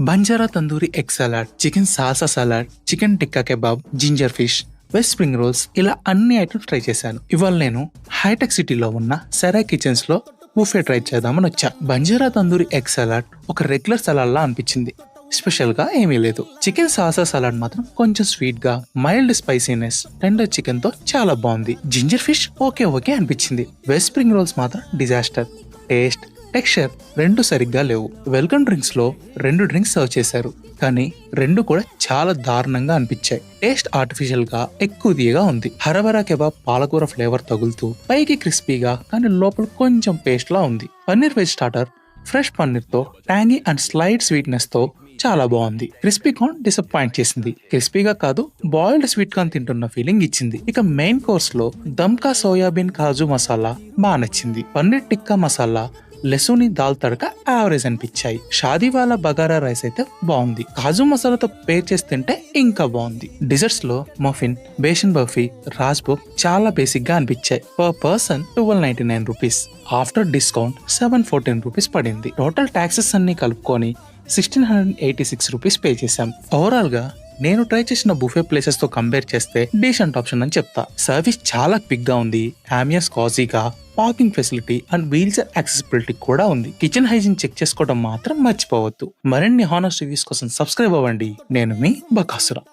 Banjara tandoori egg salad, chicken salsa salad, chicken tikka kebab, ginger fish, veg spring rolls ఇలా అన్ని items try చేశాను. ఇవాళ నేను హైటెక్ సిటీలో ఉన్న సరాయ్ కిచెన్స్ లో బుఫే ట్రై చేద్దామని వచ్చా. బంజారా తందూరి ఎగ్ సలాడ్ ఒక రెగ్యులర్ సలాడ్ లా అనిపించింది. స్పెషల్ గా ఏమీ లేదు. చికెన్ సాల్సా సలాడ్ మాత్రం కొంచెం స్వీట్ గా, మైల్డ్ స్పైసీనెస్, టెండర్ చికెన్ తో చాలా బాగుంది. జింజర్ ఫిష్ ఓకే అనిపించింది. వెజ్ స్ప్రింగ్ రోల్స్ మాత్రం డిజాస్టర్. టేస్ట్, టెక్స్చర్ రెండు సరిగ్గా లేవు. వెల్కమ్ డ్రింక్స్ లో 2 డ్రింక్స్ సర్వ్ చేశారు, కానీ 2 కూడా చాలా దారుణంగా అనిపించాయి. టేస్ట్ ఆర్టిఫిషియల్ గా ఎక్కువ తీయగా ఉంది. హరబరా కెబాబ్ పాలకూర ఫ్లేవర్ తగులుతూ పైకి క్రిస్పీగా కానీ లోపల కొంచెం పేస్ట్ లా ఉంది. Paneer veg starter fresh paneer తో ట్యాంగీ అండ్ స్లైడ్ స్వీట్నెస్ తో చాలా బాగుంది. క్రిస్పీ కార్న్ డిసప్పాయింట్ చేసింది. క్రిస్పీగా కాదు, బాయిల్డ్ స్వీట్ కార్న్ తింటున్న ఫీలింగ్ ఇచ్చింది. ఇక మెయిన్ కోర్స్ లో దమ్కా సోయాబీన్ కాజు మసాలా బాగా నచ్చింది. పన్నీర్ టిక్కా మసాలా, లెసుని దాల్ తడక యావరేజ్ అనిపించాయి. షాదీవాలా బగారా రైస్ అయితే బాగుంది. కాజు మసాలాతో పేర్ చేసి తింటే ఇంకా బాగుంది. డిజర్ట్స్ లో మఫిన్, బేషన్ బర్ఫీ, రాజ్భోగ్ చాలా బేసిక్ గా అనిపించాయి. Per person 1299 rupees. After discount 714 rupees పడింది. టోటల్ టాక్సెస్ అన్ని కలుపుకొని 1686 రూపీస్ పే చేశాం. ఓవరాల్ గా నేను ట్రై చేసిన బుఫే ప్లేసెస్ తో కంపేర్ చేస్తే డీసెంట్ ఆప్షన్ అని చెప్తా. సర్వీస్ చాలా క్విక్ గా ఉంది. ఆంబియన్స్ కాజీగా, parking facility and wheel chair accessibility కూడా ఉంది. కిచెన్ హైజీన్ చెక్ చేసుకోవడం మాత్రం మర్చిపోవద్దు. మరిన్ని హానెస్ట్ రివ్యూస్ కోసం సబ్స్క్రైబ్ అవ్వండి. నేను మీ బకాసురా.